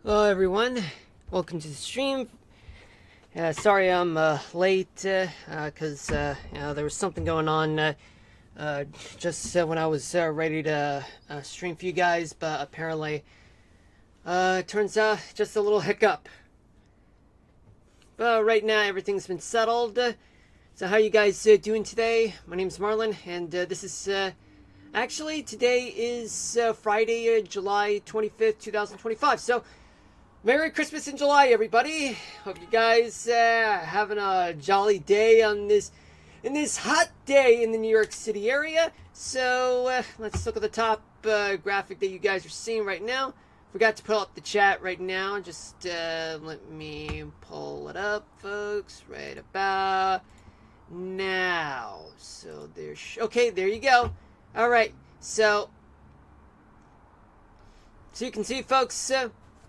Hello everyone, welcome to the stream. Sorry I'm late because there was something going on just when I was ready to stream for you guys, but apparently it turns out just a little hiccup. But right now everything's been settled. So how you guys doing today? My name's Marlon, and this is actually today is Friday, July 25th, 2025. So Merry Christmas in July, everybody. Hope you guys having a jolly day on this hot day in the New York City area. So let's look at the top graphic that you guys are seeing right now. Forgot to pull up the chat right now. Just let me pull it up, folks, right about now. So there's okay. There you go. All right. So you can see, folks.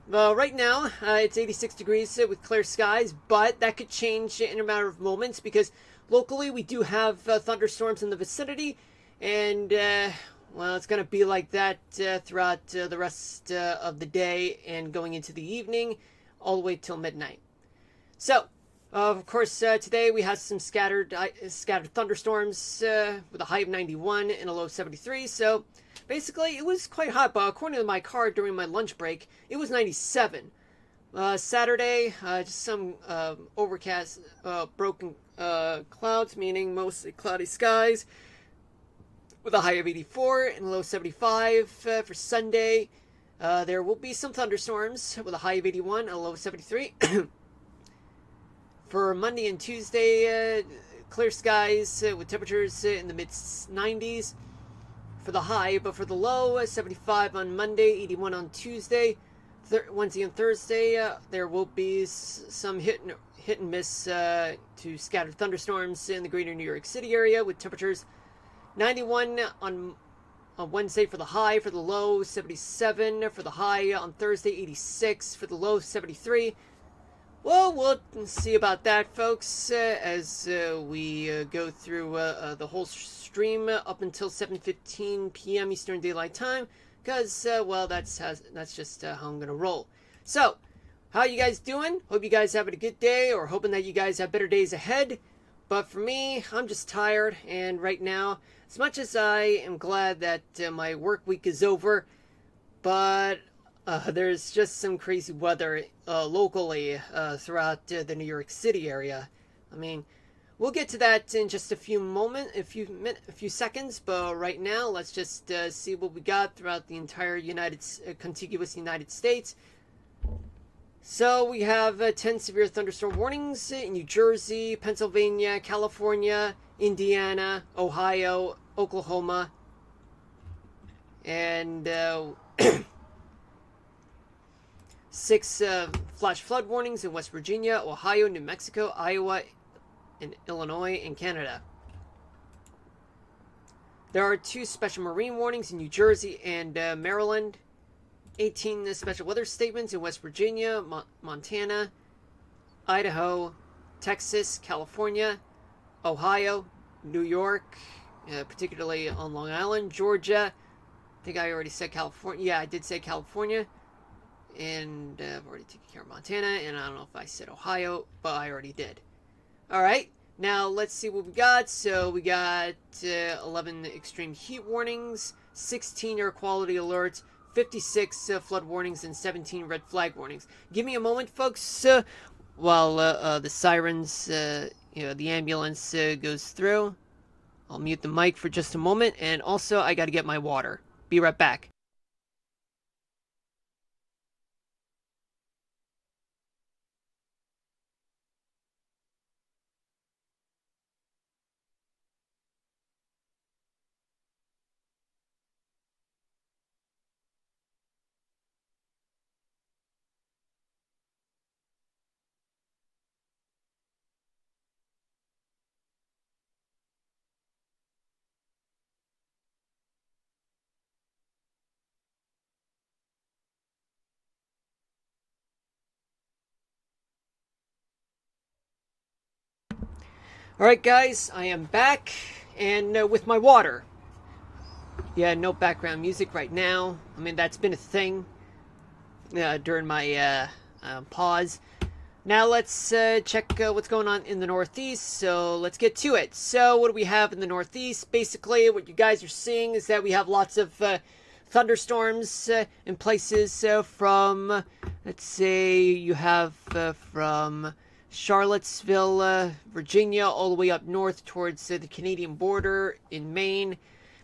Well, right now it's 86 degrees with clear skies, but that could change in a matter of moments because locally we do have thunderstorms in the vicinity, and well, it's going to be like that throughout the rest of the day and going into the evening, all the way till midnight. So, of course, today we had some scattered thunderstorms with a high of 91 and a low of 73. So, basically, it was quite hot. But according to my car during my lunch break, it was 97. Saturday, just some overcast, broken clouds, meaning mostly cloudy skies, with a high of 84 and a low of 75. For Sunday, there will be some thunderstorms with a high of 81 and a low of 73. For Monday and Tuesday, clear skies with temperatures in the mid 90s for the high, but for the low, 75 on Monday, 81 on Tuesday. Wednesday and Thursday, there will be some hit and miss to scattered thunderstorms in the greater New York City area with temperatures 91 on Wednesday for the high, for the low 77 for the high on Thursday, 86 for the low, 73. Well, we'll see about that, folks, as we go through the whole stream up until 7:15 p.m. Eastern Daylight Time, because, well, that's just how I'm going to roll. So, how you guys doing? Hope you guys having a good day, or hoping that you guys have better days ahead. But for me, I'm just tired, and right now, as much as I am glad that my work week is over, but there's just some crazy weather locally throughout the New York City area. I mean, we'll get to that in just a few seconds. But right now, let's just see what we got throughout the entire contiguous United States. So we have 10 severe thunderstorm warnings in New Jersey, Pennsylvania, California, Indiana, Ohio, Oklahoma, and 6 flash flood warnings in West Virginia, Ohio, New Mexico, Iowa, and Illinois, and Canada. There are 2 special marine warnings in New Jersey and Maryland, 18 special weather statements in West Virginia, Montana, Idaho, Texas, California, Ohio, New York, particularly on Long Island, Georgia. I think I already said California. Yeah, I did say California. And I've already taken care of Montana, and I don't know if I said Ohio, but I already did. Alright, now let's see what we got. So we got 11 extreme heat warnings, 16 air quality alerts, 56 flood warnings, and 17 red flag warnings. Give me a moment, folks, while the sirens, the ambulance goes through. I'll mute the mic for just a moment, and also I gotta get my water. Be right back. Alright, guys, I am back, and with my water. Yeah, no background music right now. I mean, that's been a thing during my pause. Now let's check what's going on in the Northeast, so let's get to it. So what do we have in the Northeast? Basically, what you guys are seeing is that we have lots of thunderstorms in places from, let's say, you have from Charlottesville, Virginia, all the way up north towards the Canadian border in Maine.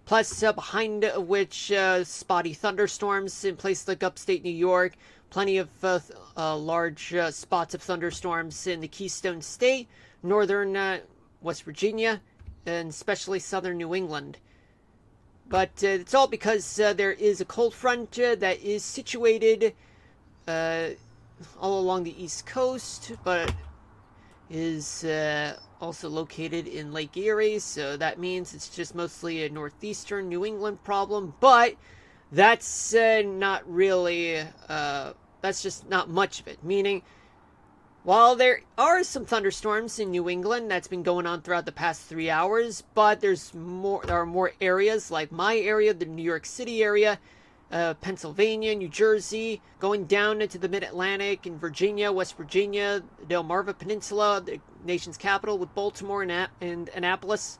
Plus, behind which spotty thunderstorms in places like upstate New York. Plenty of large spots of thunderstorms in the Keystone State, northern West Virginia, and especially southern New England. But it's all because there is a cold front that is situated all along the East Coast, but is also located in Lake Erie, so that means it's just mostly a northeastern New England problem. But that's not really, that's just not much of it. Meaning, while there are some thunderstorms in New England, that's been going on throughout the past 3 hours, but there are more areas, like my area, the New York City area, Pennsylvania, New Jersey, going down into the Mid-Atlantic in Virginia, West Virginia, the Delmarva Peninsula, the nation's capital, with Baltimore and Annapolis.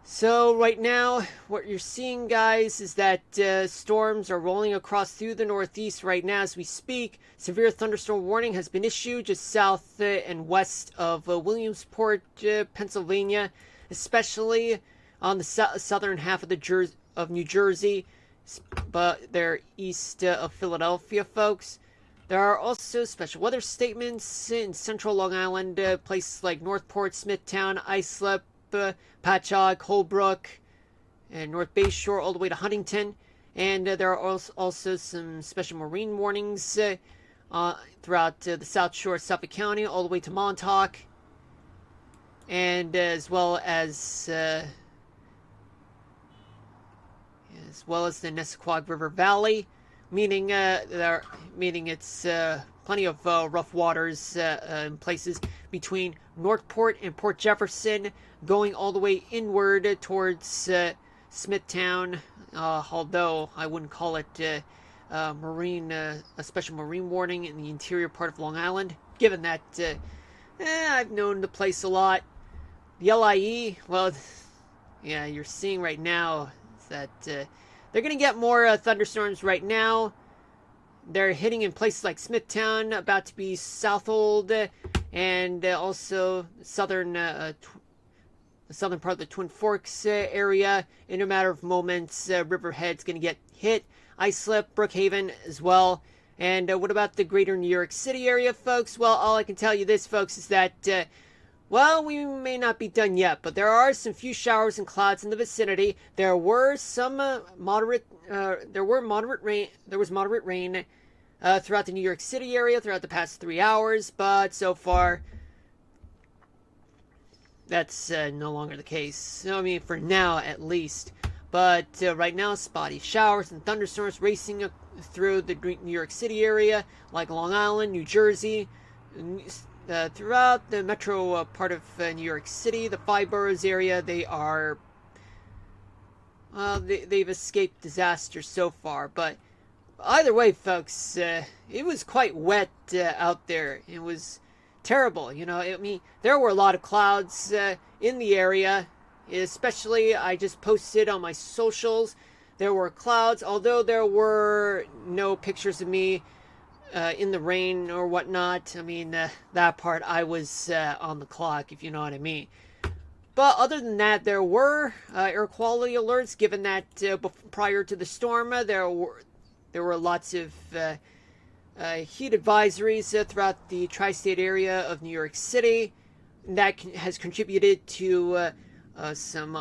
So right now, what you're seeing, guys, is that storms are rolling across through the Northeast right now as we speak. Severe thunderstorm warning has been issued just south and west of Williamsport, Pennsylvania, especially on the southern half of New Jersey, but they're east of Philadelphia, folks. There are also special weather statements in central Long Island, places like Northport, Smithtown, Islip, Patchogue, Holbrook, and North Bay Shore, all the way to Huntington. And there are also some special marine warnings throughout the South Shore of Suffolk County, all the way to Montauk, and as well as the Nesquag River Valley, meaning it's plenty of rough waters in places between Northport and Port Jefferson, going all the way inward towards Smithtown, although I wouldn't call it a special marine warning in the interior part of Long Island, given that I've known the place a lot. The LIE, well, yeah, you're seeing right now that they're going to get more thunderstorms right now. They're hitting in places like Smithtown, about to be Southold, and also southern part of the Twin Forks area. In a matter of moments, Riverhead's going to get hit. Islip, Brookhaven as well. And what about the greater New York City area, folks? Well, all I can tell you this, folks, is that well, we may not be done yet, but there are some few showers and clouds in the vicinity. There were some moderate rain. There was moderate rain throughout the New York City area throughout the past 3 hours, but so far that's no longer the case. I mean, for now at least. But right now, spotty showers and thunderstorms racing through the New York City area, like Long Island, New Jersey. Throughout the metro part of New York City, the five boroughs area, they've escaped disaster so far. But either way, folks, it was quite wet out there. It was terrible. You know, I mean, there were a lot of clouds in the area, especially I just posted on my socials. There were clouds, although there were no pictures of me in the rain or whatnot. I mean, that part I was on the clock, if you know what I mean. But other than that, there were air quality alerts, given that prior to the storm, there were lots of heat advisories throughout the tri-state area of New York City. That has contributed to some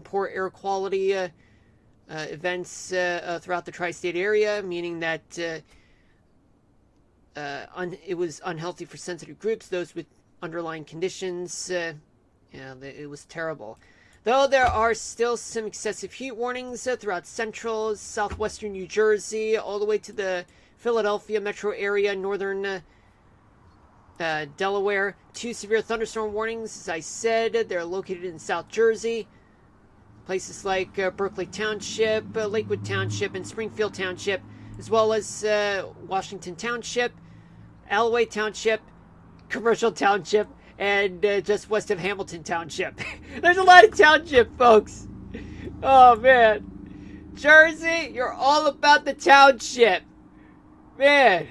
poor air quality events throughout the tri-state area, meaning that it was unhealthy for sensitive groups, those with underlying conditions. It was terrible. Though there are still some excessive heat warnings throughout central, southwestern New Jersey, all the way to the Philadelphia metro area, northern Delaware. 2 severe thunderstorm warnings, as I said, they're located in South Jersey. Places like Berkeley Township, Lakewood Township, and Springfield Township. as well as Washington Township, Alloway Township, Commercial Township, and just west of Hamilton Township. There's a lot of township, folks. Oh, man. Jersey, you're all about the township. Man.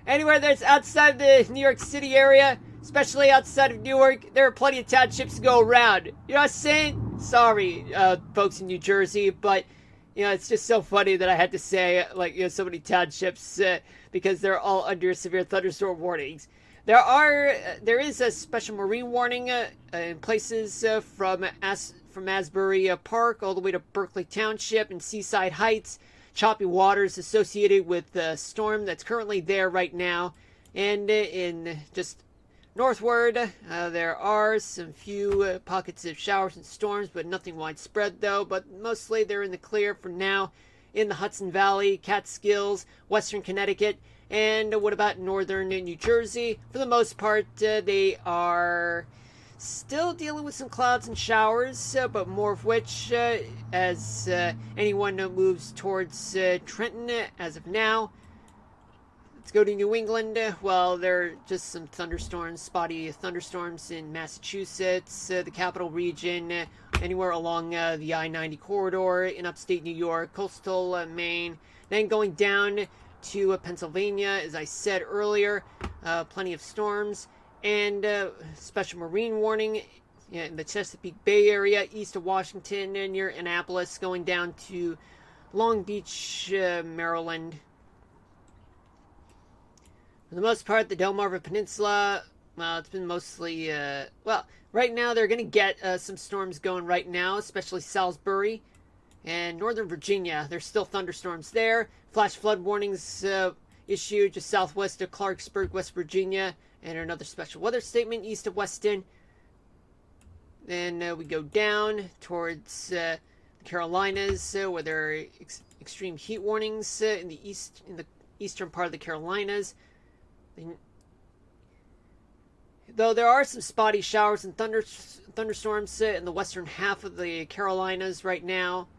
Anywhere that's outside the New York City area, especially outside of Newark, there are plenty of townships to go around. You know what I'm saying? Sorry, folks in New Jersey, but, it's just so funny that I had to say, so many townships, because they're all under severe thunderstorm warnings. There is a special marine warning in places from Asbury Park all the way to Berkeley Township and Seaside Heights. Choppy waters associated with the storm that's currently there right now. And in just northward, there are some few pockets of showers and storms, but nothing widespread though. But mostly they're in the clear for now in the Hudson Valley, Catskills, Western Connecticut, and what about northern New Jersey? For the most part, they are still dealing with some clouds and showers, but more of which as anyone moves towards Trenton as of now. Let's go to New England. Well, there are just some thunderstorms, spotty thunderstorms in Massachusetts, the capital region, anywhere along the I-90 corridor in upstate New York, coastal Maine, then going down to Pennsylvania, as I said earlier, plenty of storms, and special marine warning in the Chesapeake Bay area, east of Washington, near Annapolis, going down to Long Beach, Maryland. For the most part, the Delmarva Peninsula, well, it's been mostly, right now they're going to get some storms going right now, especially Salisbury and Northern Virginia. There's still thunderstorms there. Flash flood warnings issued just southwest of Clarksburg, West Virginia, and another special weather statement east of Weston. Then we go down towards the Carolinas, where there are extreme heat warnings in the eastern part of the Carolinas. Though there are some spotty showers and thunderstorms in the western half of the Carolinas right now.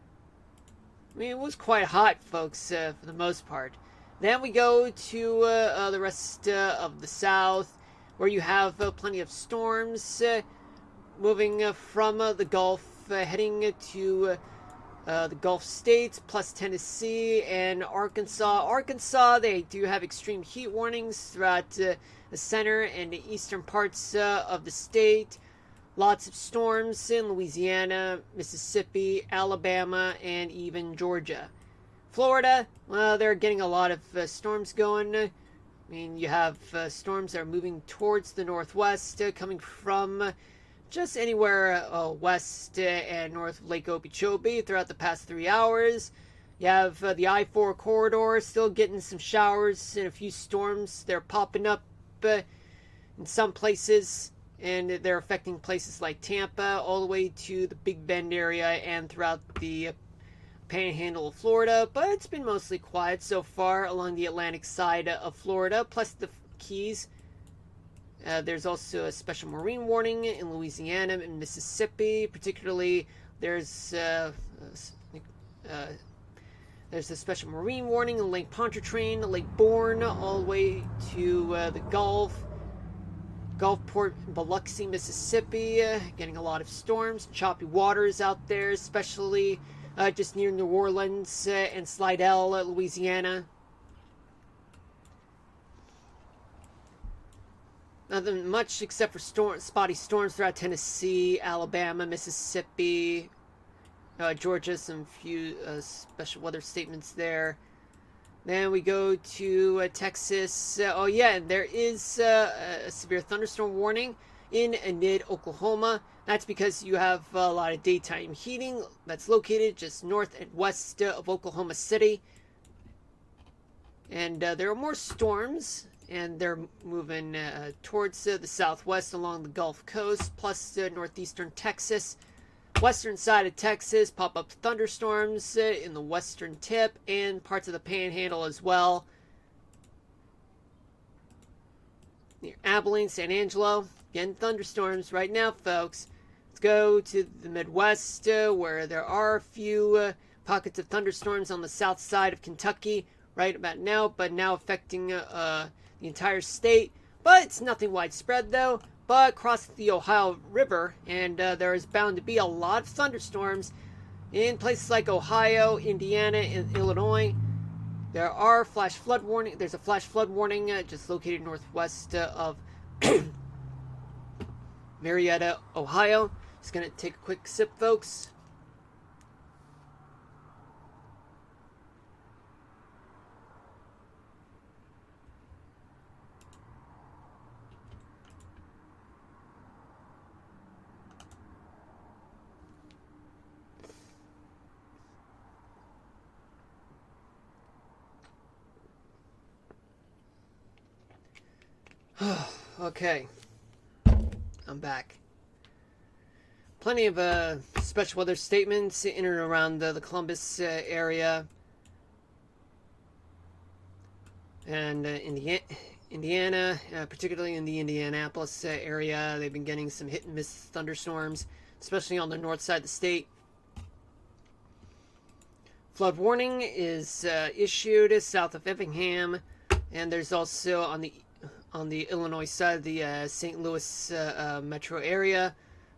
I mean, it was quite hot, folks, for the most part. Then we go to the rest of the South, where you have plenty of storms moving from the Gulf, heading to the Gulf states, plus Tennessee and Arkansas. Arkansas, they do have extreme heat warnings throughout the center and the eastern parts of the state. Lots of storms in Louisiana, Mississippi, Alabama, and even Georgia. Florida, well, they're getting a lot of storms going. I mean, you have storms that are moving towards the northwest, coming from just anywhere west and north of Lake Okeechobee throughout the past 3 hours. You have the I-4 corridor still getting some showers and a few storms. They're popping up in some places, and they're affecting places like Tampa all the way to the Big Bend area and throughout the panhandle of Florida. But it's been mostly quiet so far along the Atlantic side of Florida, plus the Keys. There's also a special marine warning in Louisiana and Mississippi. Particularly, there's a special marine warning in Lake Pontchartrain, Lake Borgne, all the way to the Gulfport, Biloxi, Mississippi. Getting a lot of storms, choppy waters out there, especially just near New Orleans and Slidell, Louisiana. Nothing much except for spotty storms throughout Tennessee, Alabama, Mississippi, Georgia. Some few special weather statements there. Then we go to Texas. And there is a severe thunderstorm warning in Enid, Oklahoma. That's because you have a lot of daytime heating that's located just north and west of Oklahoma City. And there are more storms, and they're moving towards the southwest along the Gulf Coast, plus northeastern Texas. Western side of Texas, pop-up thunderstorms in the western tip and parts of the panhandle as well. Near Abilene, San Angelo, again, thunderstorms right now, folks. Let's go to the Midwest, where there are a few pockets of thunderstorms on the south side of Kentucky right about now, but now affecting the entire state. But it's nothing widespread though. But across the Ohio River, and there is bound to be a lot of thunderstorms in places like Ohio, Indiana, and Illinois. There are flash flood warning. There's a flash flood warning just located northwest of Marietta, Ohio. Just gonna take a quick sip, folks. Okay, I'm back. Plenty of special weather statements in and around the Columbus area and Indiana, particularly in the Indianapolis area. They've been getting some hit and miss thunderstorms, especially on the north side of the state. Flood warning is issued south of Effingham, and there's also on the Illinois side of the St. Louis metro area.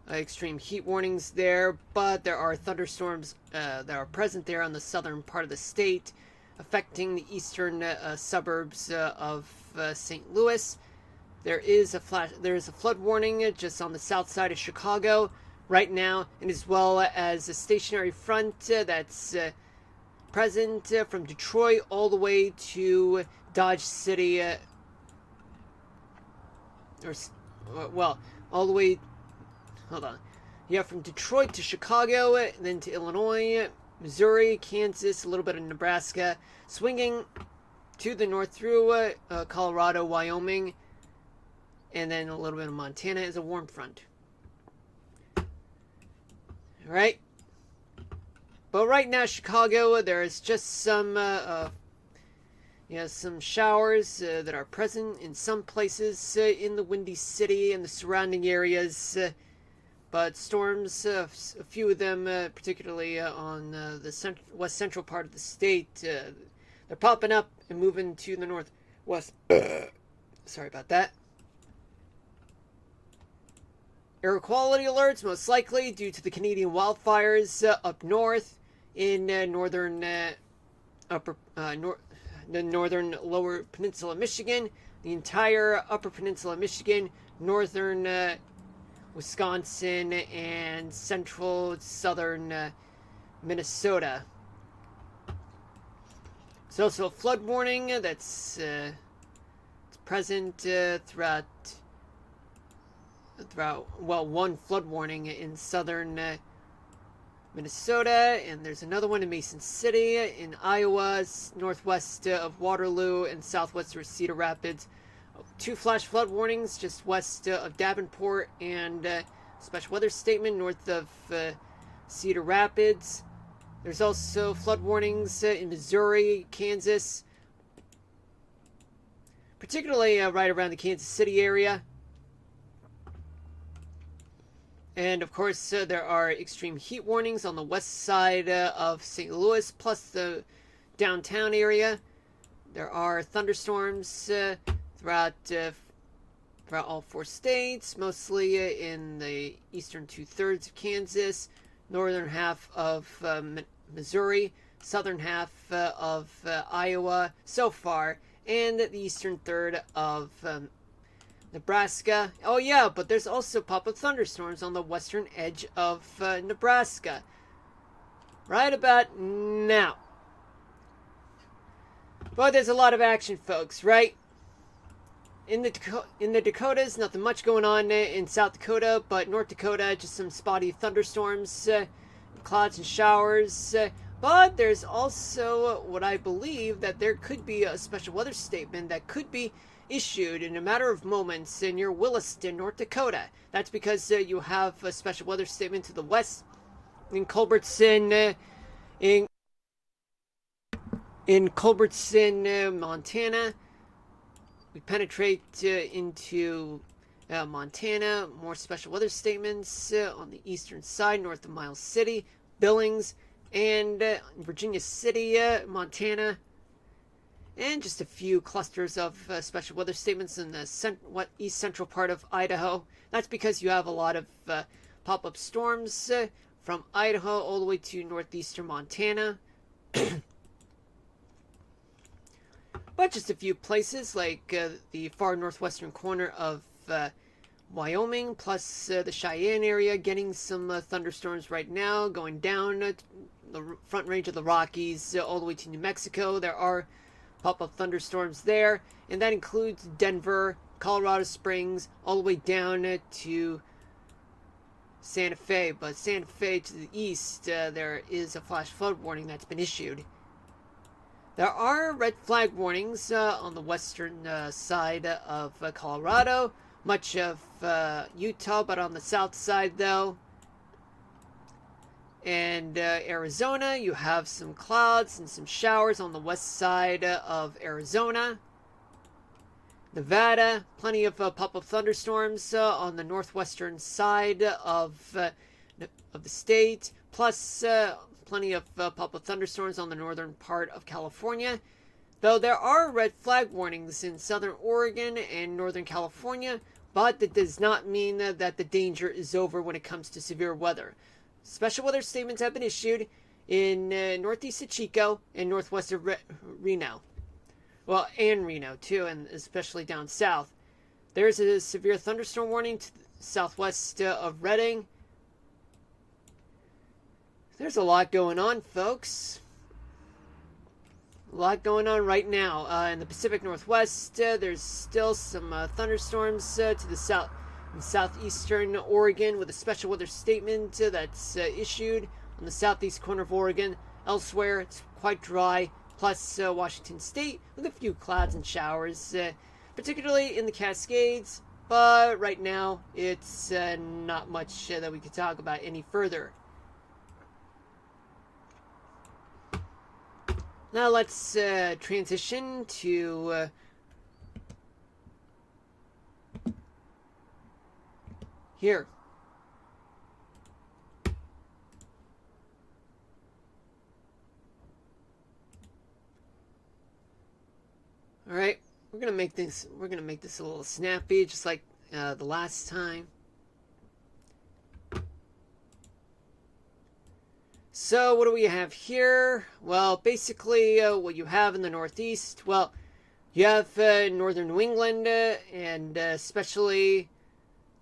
Extreme heat warnings there, but there are thunderstorms that are present there on the southern part of the state, affecting the eastern suburbs of St. Louis. There is a flood warning just on the south side of Chicago right now, and as well as a stationary front that's present from Detroit all the way to Dodge City, all the way. Hold on. Yeah, from Detroit to Chicago, and then to Illinois, Missouri, Kansas, a little bit of Nebraska, swinging to the north through Colorado, Wyoming, and then a little bit of Montana as a warm front. Alright. But right now, Chicago, there is just some showers that are present in some places in the Windy City and the surrounding areas. But storms, a few of them, particularly on the west central part of the state, they're popping up and moving to the northwest. Sorry about that. Air quality alerts, most likely due to the Canadian wildfires up north in the northern lower peninsula Michigan, the entire upper peninsula Michigan, northern Wisconsin, and central southern Minnesota. There's also a flood warning that's present throughout one flood warning in southern Minnesota, and there's another one in Mason City, in Iowa, northwest of Waterloo, and southwest of Cedar Rapids. 2 flash flood warnings just west of Davenport, and special weather statement north of Cedar Rapids. There's also flood warnings in Missouri, Kansas, particularly right around the Kansas City area. And of course, there are extreme heat warnings on the west side of St. Louis, plus the downtown area. There are thunderstorms throughout all 4 states, mostly in the eastern 2/3 of Kansas, northern half of Missouri, southern half of Iowa so far, and the eastern third of Nebraska. Oh yeah, but there's also pop-up thunderstorms on the western edge of Nebraska. Right about now. But there's a lot of action, folks, right? In the Dakotas, nothing much going on in South Dakota, but North Dakota, just some spotty thunderstorms, clouds and showers. But there's also what I believe that there could be a special weather statement that could be issued in a matter of moments near Williston, North Dakota. That's because you have a special weather statement to the west in Culbertson, in Culbertson, Montana. We penetrate into Montana. More special weather statements on the eastern side, north of Miles City, Billings, and Virginia City, Montana, and just a few clusters of special weather statements in the east central part of Idaho. That's because you have a lot of pop-up storms from Idaho all the way to northeastern Montana. But just a few places like the far northwestern corner of Wyoming, plus the Cheyenne area, getting some thunderstorms right now, going down the front range of the Rockies all the way to New Mexico. There are pop-up thunderstorms there, and that includes Denver, Colorado Springs, all the way down to Santa Fe. But Santa Fe to the east, there is a flash flood warning that's been issued. There are red flag warnings on the western side of Colorado, much of Utah, but on the south side though. And Arizona, you have some clouds and some showers on the west side of Arizona. Nevada, plenty of pop-up thunderstorms on the northwestern side of the state, plus plenty of pop-up thunderstorms on the northern part of California. Though there are red flag warnings in southern Oregon and northern California, but that does not mean that the danger is over when it comes to severe weather. Special weather statements have been issued in northeast of Chico and northwest of Reno. Well, and Reno too, and especially down south. There's a severe thunderstorm warning to the southwest of Redding. There's a lot going on, folks. A lot going on right now. In the Pacific Northwest, there's still some thunderstorms to the south. In southeastern Oregon, with a special weather statement that's issued on the southeast corner of Oregon. Elsewhere, it's quite dry, plus Washington State with a few clouds and showers, particularly in the Cascades. But right now, it's not much that we could talk about any further. Now let's transition to here. All right, we're gonna make this a little snappy, just like the last time. So what do we have here? Well, basically what you have in the Northeast, well, you have northern New England and especially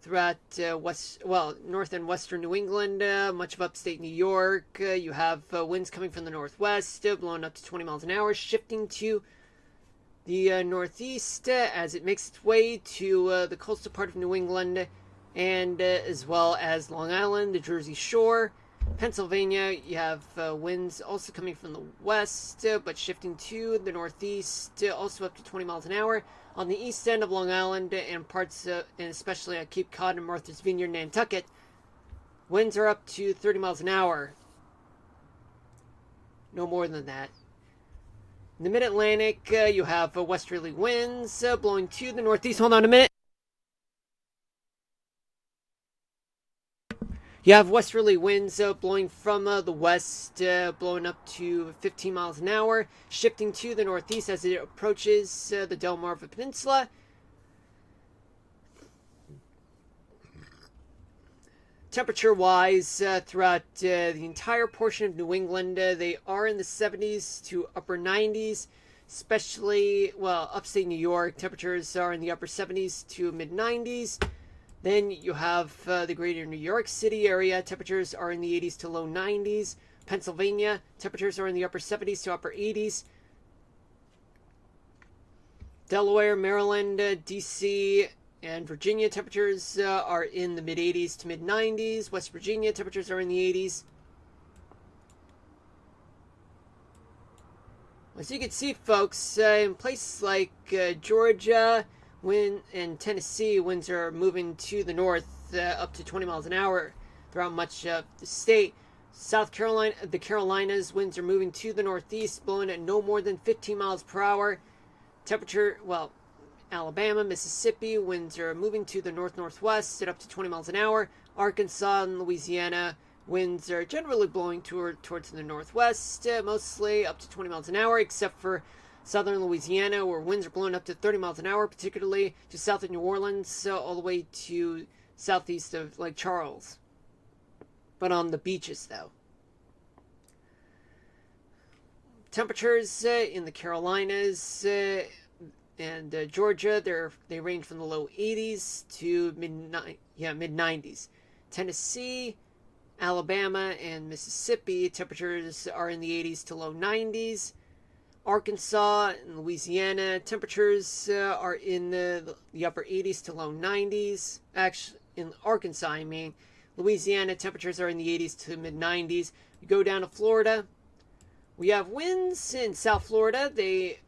throughout north and western New England, much of upstate New York. You have winds coming from the northwest, blowing up to 20 miles an hour, shifting to the northeast as it makes its way to the coastal part of New England, and as well as Long Island, the Jersey Shore. Pennsylvania, you have winds also coming from the west, but shifting to the northeast, also up to 20 miles an hour. On the east end of Long Island and parts, and especially at Cape Cod and Martha's Vineyard, Nantucket, winds are up to 30 miles an hour. No more than that. In the mid-Atlantic, you have westerly winds blowing to the northeast. Hold on a minute. You have westerly winds blowing from the west, blowing up to 15 miles an hour, shifting to the northeast as it approaches the Delmarva Peninsula. Temperature-wise, throughout the entire portion of New England, they are in the 70s to upper 90s, especially, well, upstate New York, temperatures are in the upper 70s to mid-90s. Then you have the greater New York City area. Temperatures are in the 80s to low 90s. Pennsylvania, temperatures are in the upper 70s to upper 80s. Delaware, Maryland, D.C., and Virginia, temperatures are in the mid-80s to mid-90s. West Virginia, temperatures are in the 80s. As you can see, folks, in places like Georgia, in Tennessee, winds are moving to the north up to 20 miles an hour throughout much of the state. South Carolina, the Carolinas, winds are moving to the northeast, blowing at no more than 15 miles per hour. Temperature, well, Alabama, Mississippi, winds are moving to the north-northwest at up to 20 miles an hour. Arkansas and Louisiana, Winds are generally blowing towards the northwest, mostly up to 20 miles an hour, except for southern Louisiana, where winds are blowing up to 30 miles an hour, particularly just south of New Orleans, all the way to southeast of Lake Charles. But on the beaches, though. Temperatures in the Carolinas and Georgia, they range from the low 80s to mid 90s. Tennessee, Alabama, and Mississippi, temperatures are in the 80s to low 90s. Arkansas and Louisiana, temperatures are in the upper 80s to low 90s. Actually, in Arkansas, I mean. Louisiana, temperatures are in the 80s to mid 90s. You go down to Florida, we have winds in South Florida.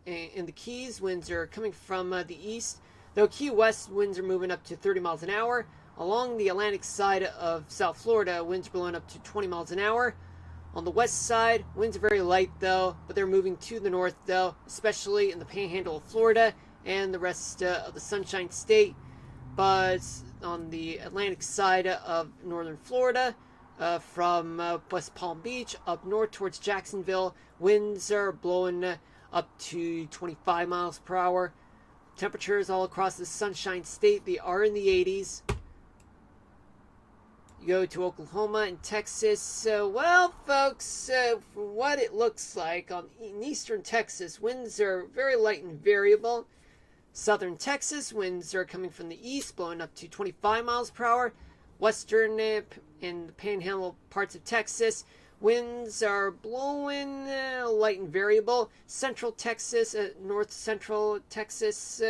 In the Keys, winds are coming from the east. Though Key West, winds are moving up to 30 miles an hour. Along the Atlantic side of South Florida, winds are blowing up to 20 miles an hour. On the west side, winds are very light though, but they're moving to the north though, especially in the panhandle of Florida and the rest of the Sunshine State. But on the Atlantic side of northern Florida, from West Palm Beach up north towards Jacksonville, winds are blowing up to 25 miles per hour. Temperatures all across the Sunshine State, they are in the 80s. You go to Oklahoma and Texas. Well, folks, for what it looks like in eastern Texas, winds are very light and variable. Southern Texas, winds are coming from the east, blowing up to 25 miles per hour. Western and the panhandle parts of Texas, winds are blowing light and variable. Central Texas, north central Texas,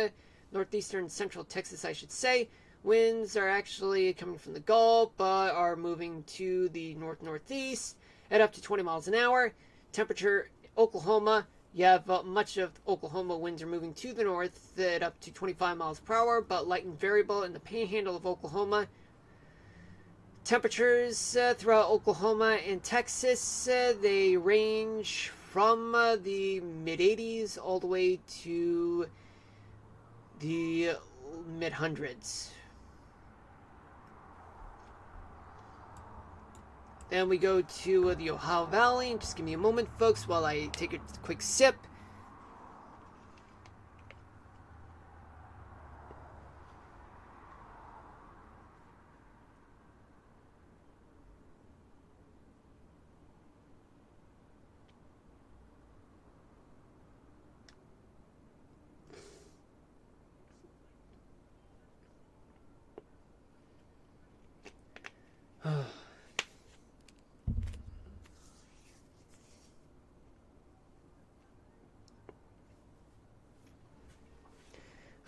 northeastern central Texas, I should say. Winds are actually coming from the Gulf, but are moving to the north-northeast at up to 20 miles an hour. Temperature, Oklahoma, you have much of Oklahoma, winds are moving to the north at up to 25 miles per hour, but light and variable in the panhandle of Oklahoma. Temperatures throughout Oklahoma and Texas, they range from the mid-80s all the way to the mid-hundreds. Then we go to the Ohio Valley. And just give me a moment, folks, while I take a quick sip.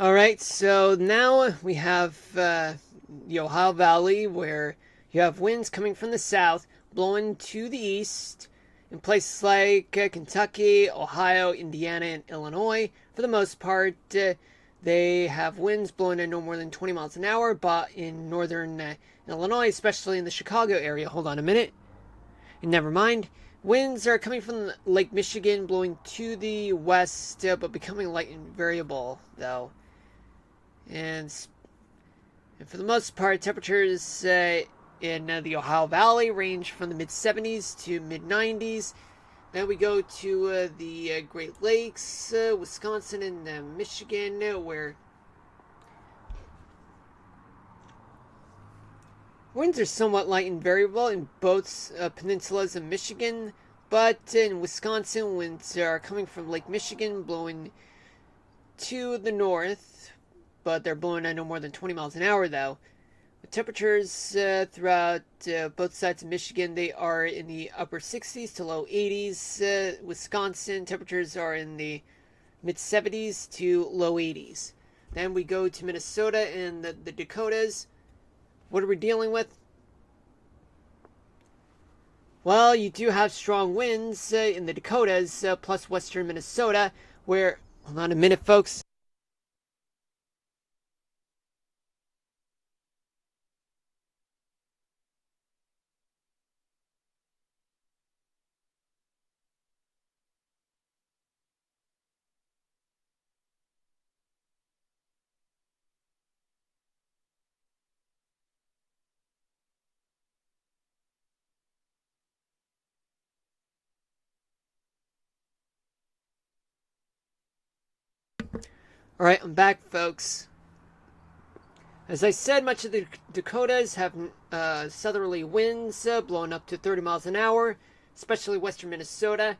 Alright, so now we have the Ohio Valley, where you have winds coming from the south, blowing to the east in places like Kentucky, Ohio, Indiana, and Illinois. For the most part, they have winds blowing at no more than 20 miles an hour, but in northern Illinois, especially in the Chicago area, hold on a minute, and never mind. Winds are coming from Lake Michigan, blowing to the west, but becoming light and variable, though. And for the most part, temperatures in the Ohio Valley range from the mid-70s to mid-90s. Then we go to the Great Lakes, Wisconsin, and Michigan, where winds are somewhat light and variable in both peninsulas of Michigan. But in Wisconsin, winds are coming from Lake Michigan, blowing to the north, but they're blowing at no more than 20 miles an hour, though. With temperatures throughout both sides of Michigan, they are in the upper 60s to low 80s. Wisconsin, temperatures are in the mid 70s to low 80s. Then we go to Minnesota and the Dakotas. What are we dealing with? Well, you do have strong winds in the Dakotas, plus western Minnesota, where... Hold on a minute, folks. Alright, I'm back, folks. As I said, much of the Dakotas have southerly winds blowing up to 30 miles an hour, especially western Minnesota.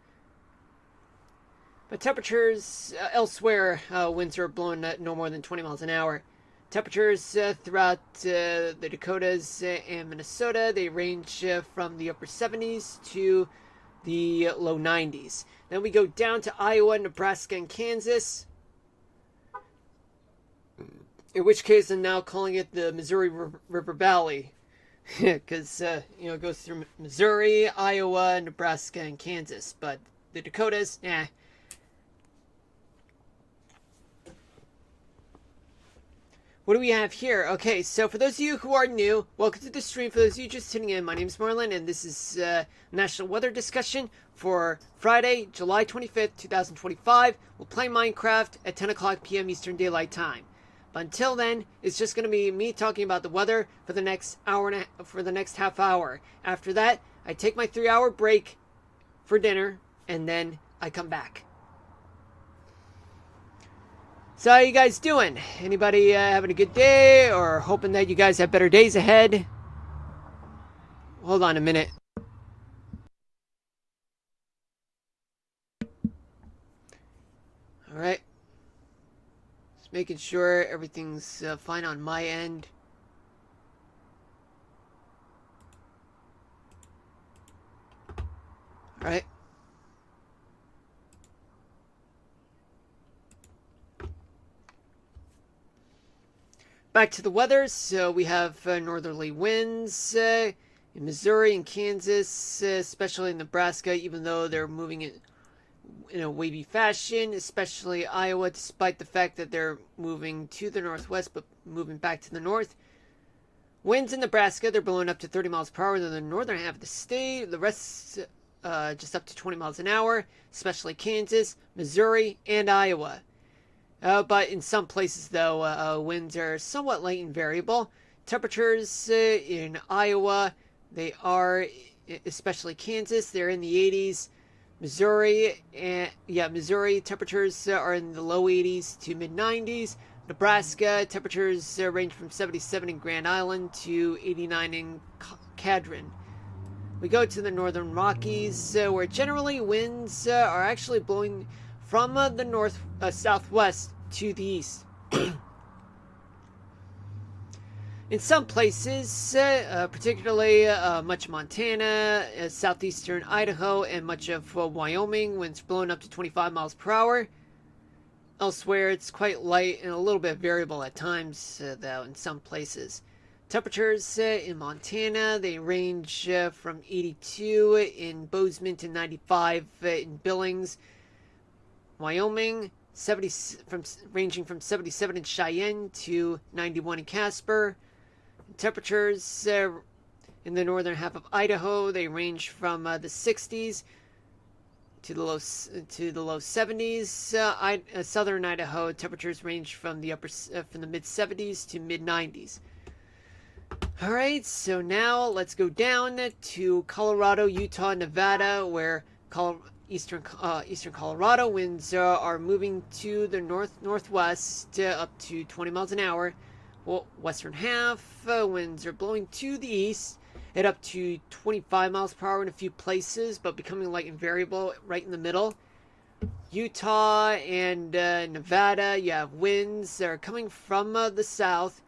But temperatures elsewhere, winds are blowing at no more than 20 miles an hour. Temperatures throughout the Dakotas and Minnesota, they range from the upper 70s to the low 90s. Then we go down to Iowa, Nebraska, and Kansas. In which case, I'm now calling it the Missouri River Valley. Because, it goes through Missouri, Iowa, Nebraska, and Kansas. But the Dakotas, What do we have here? Okay, so for those of you who are new, welcome to the stream. For those of you just tuning in, my name is Marlon, and this is National Weather Discussion for Friday, July 25th, 2025. We'll play Minecraft at 10 o'clock p.m. Eastern Daylight Time. But until then, it's just going to be me talking about the weather for the next for the next half hour. After that, I take my 3-hour break for dinner, and then I come back. So how you guys doing? Anybody having a good day, or hoping that you guys have better days ahead? Hold on a minute. Alright. Just making sure everything's fine on my end. Alright. Back to the weather. So we have northerly winds in Missouri and Kansas, especially in Nebraska, even though they're moving in a wavy fashion, especially Iowa, despite the fact that they're moving to the northwest but moving back to the north. Winds in Nebraska, they're blowing up to 30 miles per hour in the northern half of the state. The rest just up to 20 miles an hour, especially Kansas, Missouri, and Iowa. But in some places, though, winds are somewhat light and variable. Temperatures in Iowa, they are, especially Kansas, they're in the 80s. Missouri, temperatures are in the low 80s to mid 90s. Nebraska, temperatures range from 77 in Grand Island to 89 in Cadron. We go to the Northern Rockies, where generally winds are actually blowing from the southwest to the east. In some places, particularly much of Montana, southeastern Idaho, and much of Wyoming, winds blowing up to 25 miles per hour. Elsewhere, it's quite light and a little bit variable at times, though, in some places. Temperatures in Montana, they range from 82 in Bozeman to 95 in Billings. Wyoming, ranging from 77 in Cheyenne to 91 in Casper. Temperatures in the northern half of Idaho, they range from the 60s to the low 70s. Southern Idaho, temperatures range from the mid 70s to mid 90s. All right, so now let's go down to Colorado, Utah, Nevada, where Eastern Colorado winds are moving to the northwest up to 20 miles an hour. Western half winds are blowing to the east at up to 25 miles per hour in a few places, but becoming light and variable right in the middle. Utah and Nevada, you have winds that are coming from the south.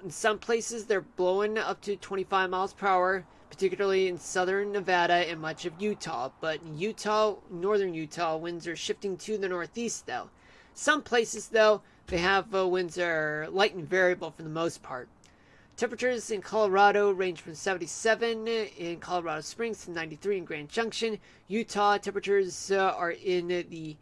In some places, they're blowing up to 25 miles per hour, particularly in southern Nevada and much of Utah. But in northern Utah, winds are shifting to the northeast, though. Some places, though, they have winds that are light and variable for the most part. Temperatures in Colorado range from 77 in Colorado Springs to 93 in Grand Junction. Utah, temperatures are in the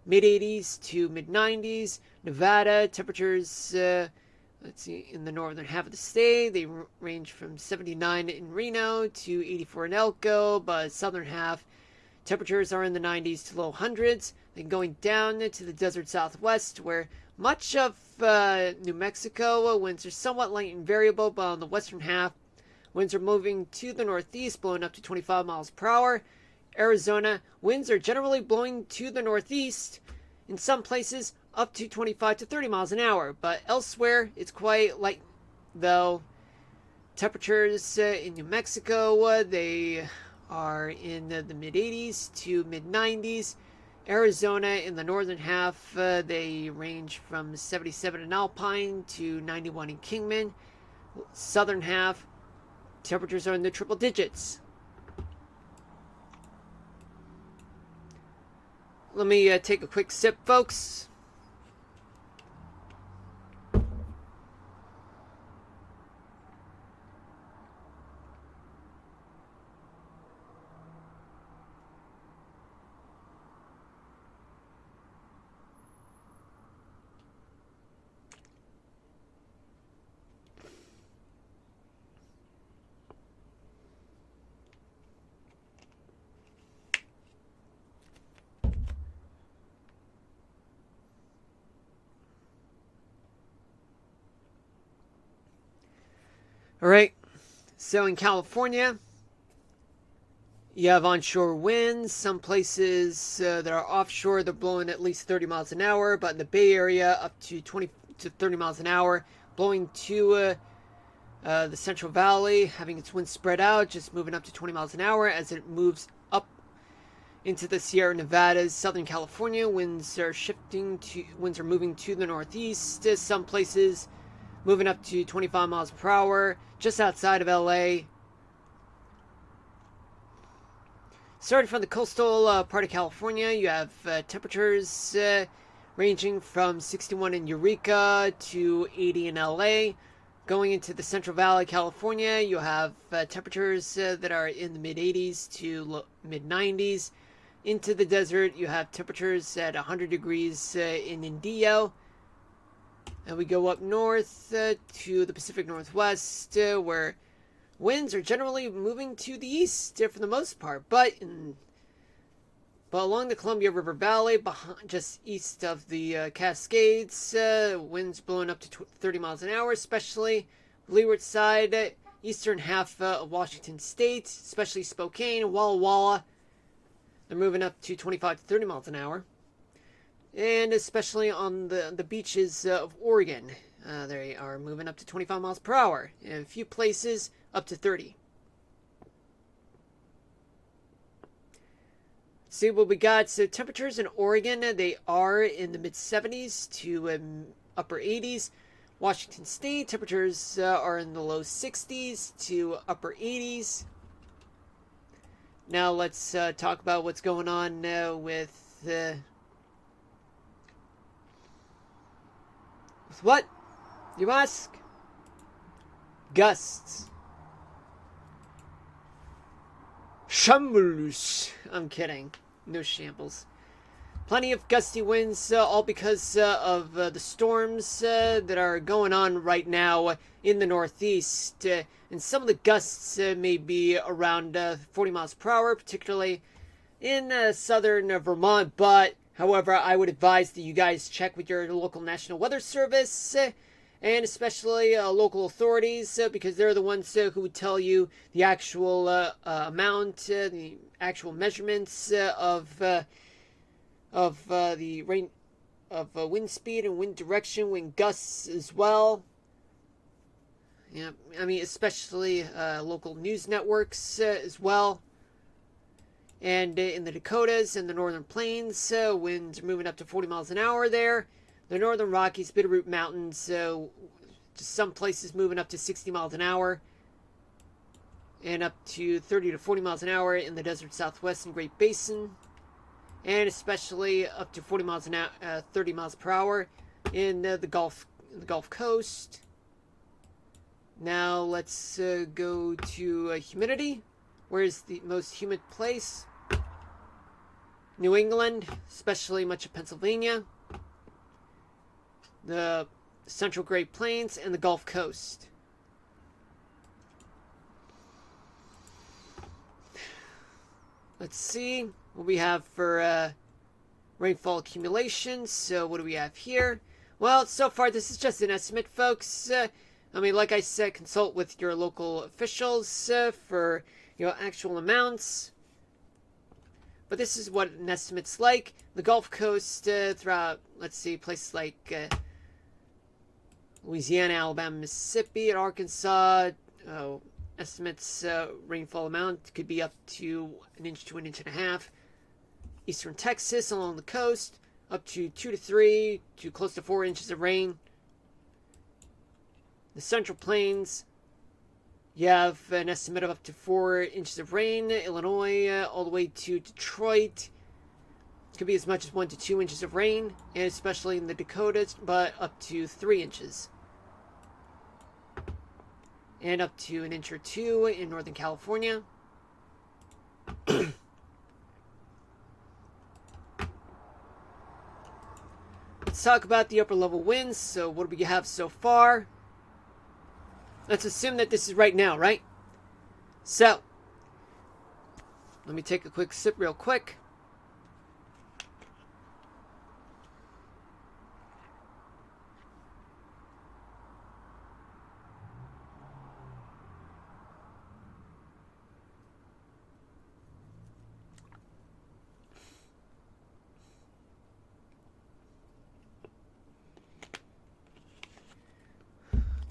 mid 80s to mid 90s. Nevada, temperatures in the northern half of the state, they range from 79 in Reno to 84 in Elko, but southern half, temperatures are in the 90s to low hundreds. Then going down to the desert southwest, where much of New Mexico, winds are somewhat light and variable, but on the western half, winds are moving to the northeast, blowing up to 25 miles per hour. Arizona, winds are generally blowing to the northeast. In some places, up to 25 to 30 miles an hour. But elsewhere, it's quite light, though. Temperatures in New Mexico, they are in the mid 80s to mid 90s. Arizona in the northern half, they range from 77 in Alpine to 91 in Kingman. Southern half, temperatures are in the triple digits. Let me take a quick sip, folks. Alright, so in California, you have onshore winds. Some places that are offshore, they're blowing at least 30 miles an hour, but in the Bay Area, up to 20 to 30 miles an hour, blowing to the Central Valley, having its wind spread out, just moving up to 20 miles an hour as it moves up into the Sierra Nevadas. Southern California, winds are moving to the northeast. Some places moving up to 25 miles per hour, just outside of LA. Starting from the coastal part of California, you have temperatures ranging from 61 in Eureka to 80 in LA. Going into the Central Valley, California, you have temperatures that are in the mid 80s to mid 90s. Into the desert, you have temperatures at 100 degrees in Indio. And we go up north to the Pacific Northwest, where winds are generally moving to the east for the most part. But along the Columbia River Valley, just east of the Cascades, winds blowing up to 30 miles an hour, especially leeward side, eastern half of Washington State, especially Spokane, Walla Walla. They're moving up to 25 to 30 miles an hour. And especially on the beaches of Oregon, they are moving up to 25 miles per hour. In a few places, up to 30. See what we got. So temperatures in Oregon, they are in the mid 70s to upper 80s. Washington State, temperatures are in the low 60s to upper 80s. Now let's talk about what's going on with what? You ask? Gusts. Shambles. I'm kidding. No shambles. Plenty of gusty winds, all because of the storms that are going on right now in the Northeast. And some of the gusts may be around 40 miles per hour, particularly in southern Vermont. But, however, I would advise that you guys check with your local National Weather Service and especially local authorities, because they're the ones who would tell you the actual amount, the actual measurements of the rain, of wind speed and wind direction, wind gusts as well. Yeah, I mean, especially local news networks as well. And in the Dakotas and the Northern Plains, winds are moving up to 40 miles an hour there. The Northern Rockies, Bitterroot Mountains, just some places moving up to 60 miles an hour. And up to 30 to 40 miles an hour in the desert Southwest and Great Basin. And especially up to 40 miles an hour, 30 miles per hour in the Gulf Coast. Now let's go to humidity. Where's the most humid place? New England, especially much of Pennsylvania, the Central Great Plains, and the Gulf Coast. Let's see what we have for rainfall accumulation. So what do we have here? Well, so far this is just an estimate, folks. I mean, like I said, consult with your local officials for actual amounts. But this is what an estimate's like. The Gulf Coast throughout, let's see, places like Louisiana, Alabama, Mississippi, and Arkansas. Estimates rainfall amount could be up to 1 inch to 1.5 inches. Eastern Texas along the coast, up to 2 to 3 to close to 4 inches of rain. The Central Plains, you have an estimate of up to 4 inches of rain. Illinois, all the way to Detroit, could be as much as 1 to 2 inches of rain, and especially in the Dakotas, but up to 3 inches. And up to 1 inch or 2 in Northern California. Let's talk about the upper level winds. So what do we have so far? Let's assume that this is right now, right? So, let me take a quick sip real quick.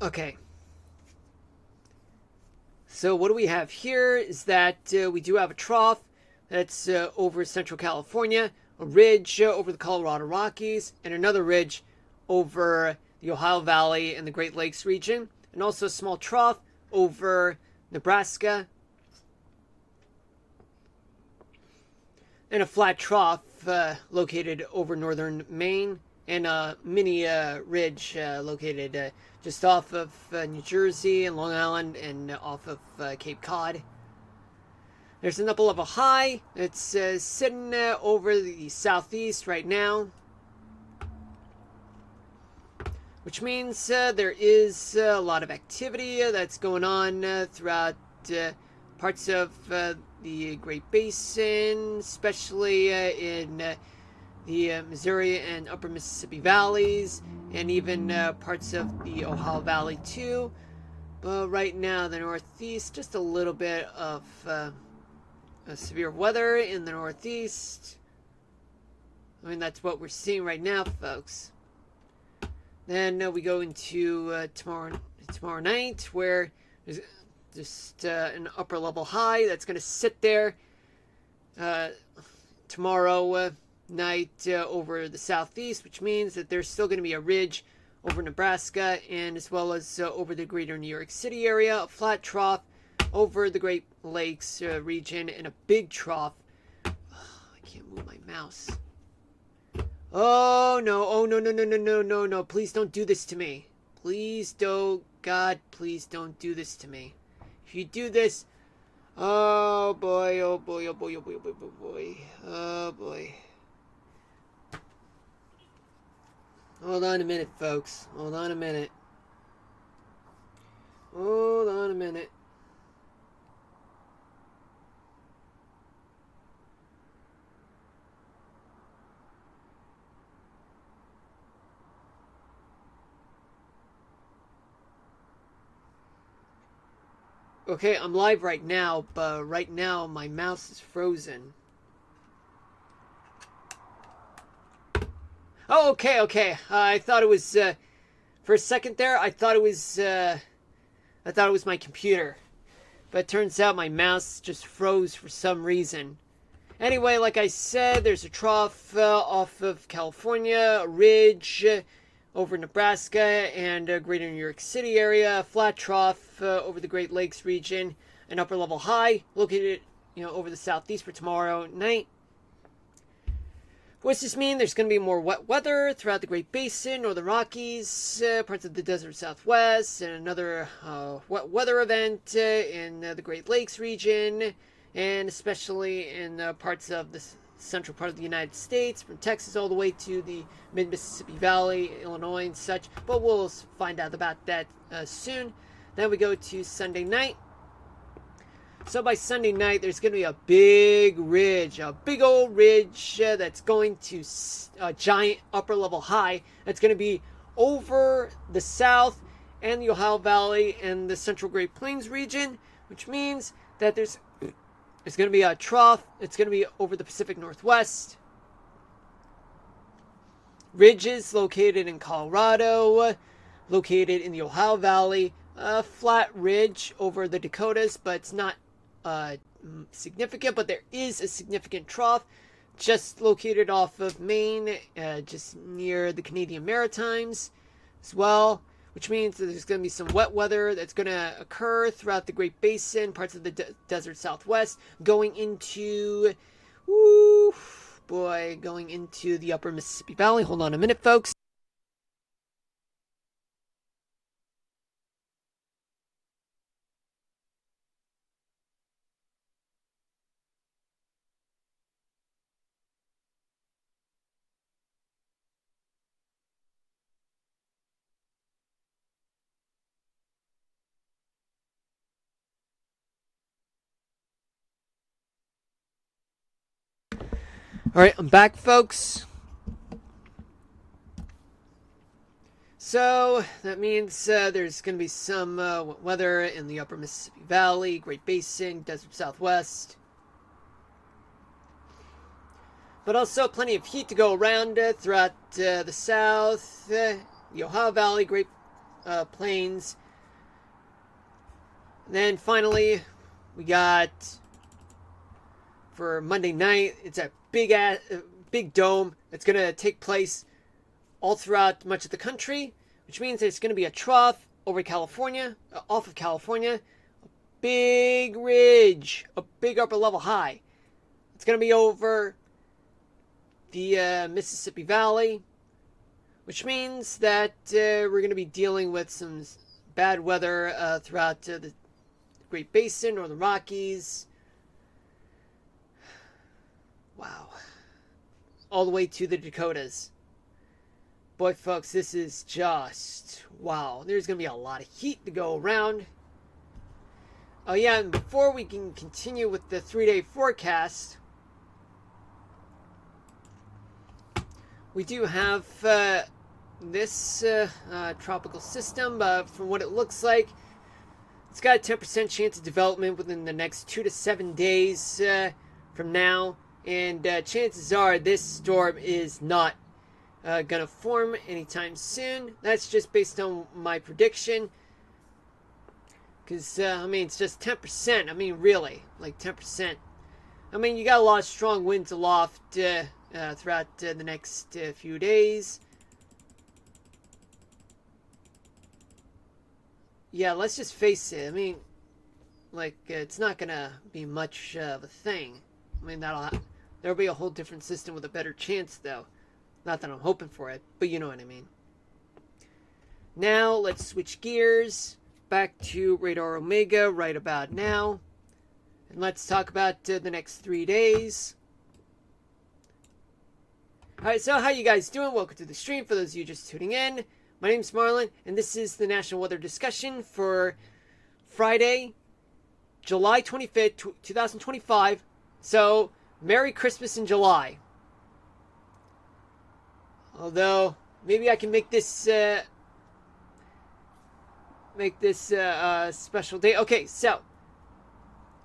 Okay. So what do we have here is that we do have a trough that's over Central California, a ridge over the Colorado Rockies, and another ridge over the Ohio Valley and the Great Lakes region, and also a small trough over Nebraska, and a flat trough located over northern Maine, and a mini ridge located just off of New Jersey and Long Island and off of Cape Cod. There's an upper level high that's sitting over the southeast right now, which means there is a lot of activity that's going on throughout parts of the Great Basin, especially in the Missouri and Upper Mississippi valleys, and even parts of the Ohio Valley too. But right now, the Northeast, just a little bit of severe weather in the Northeast. I mean, that's what we're seeing right now, folks. Then we go into tomorrow night, where there's just an upper level high that's going to sit there tomorrow night over the southeast, which means that there's still going to be a ridge over Nebraska, and as well as over the greater New York City area, a flat trough over the Great Lakes region, and a big trough. I can't move my mouse. Oh no, no, please don't do this to me. Please don't, God, please don't do this to me. If you do this, oh boy, oh boy, oh boy, oh boy, oh boy, oh boy, oh boy. Hold on a minute, folks. Hold on a minute. Hold on a minute. Okay, I'm live right now, but right now my mouse is frozen. Oh, okay. I thought it was for a second there. I thought it was my computer, but it turns out my mouse just froze for some reason. Anyway, like I said, there's a trough off of California, a ridge over Nebraska and greater New York City area, a flat trough over the Great Lakes region, an upper level high located, over the southeast for tomorrow night. What does this mean? There's going to be more wet weather throughout the Great Basin, Northern Rockies, parts of the Desert Southwest, and another wet weather event in the Great Lakes region, and especially in parts of the central part of the United States, from Texas all the way to the mid-Mississippi Valley, Illinois, and such. But we'll find out about that soon. Then we go to Sunday night. So by Sunday night, there's going to be a big ridge, a big old ridge that's going to a giant upper level high that's going to be over the South and the Ohio Valley and the Central Great Plains region, which means that there's It's going to be a trough. It's going to be over the Pacific Northwest. Ridges located in Colorado, located in the Ohio Valley. A flat ridge over the Dakotas, but it's not significant. But there is a significant trough just located off of Maine, just near the Canadian Maritimes as well, which means that there's going to be some wet weather that's going to occur throughout the Great Basin, parts of the desert Southwest, going into, going into the upper Mississippi Valley. Hold on a minute, folks. All right, I'm back, folks. So that means there's going to be some weather in the upper Mississippi Valley, Great Basin, Desert Southwest. But also plenty of heat to go around throughout the South, the Ohio Valley, Great Plains. And then finally, we got for Monday night, it's a big dome that's going to take place all throughout much of the country, which means there's going to be a trough over California, off of California, a big ridge, a big upper level high. It's going to be over the Mississippi Valley, which means that we're going to be dealing with some bad weather throughout the Great Basin or the Rockies. Wow. All the way to the Dakotas. Boy, folks, this is just wow. There's going to be a lot of heat to go around. Oh, yeah, and before we can continue with the 3-day forecast, we do have this tropical system. From what it looks like, it's got a 10% chance of development within the next 2 to 7 days from now. And chances are this storm is not going to form anytime soon. That's just based on my prediction. Because, it's just 10%. Really, like 10%. You got a lot of strong winds aloft throughout the next few days. Yeah, let's just face it. It's not going to be much of a thing. There'll be a whole different system with a better chance, though. Not that I'm hoping for it, but you know what I mean. Now, let's switch gears back to Radar Omega right about now. And let's talk about the next 3 days. Alright, so how you guys doing? Welcome to the stream. For those of you just tuning in, my name's Marlon, and this is the National Weather Discussion for Friday, July 25th, 2025. So, Merry Christmas in July. Although, maybe I can make this special day. Okay, so,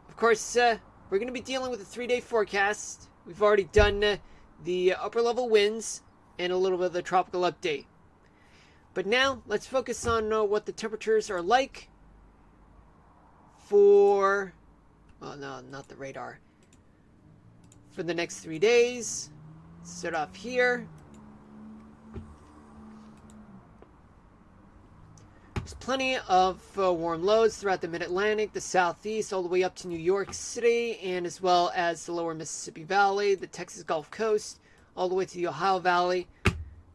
of course, we're going to be dealing with a 3-day forecast. We've already done the upper level winds and a little bit of the tropical update. But now, let's focus on what the temperatures are like for... Oh, no, not the radar. For the next 3 days. Start off here. There's plenty of warm lows throughout the mid-Atlantic, the southeast, all the way up to New York City, and as well as the lower Mississippi Valley, the Texas Gulf Coast, all the way to the Ohio Valley.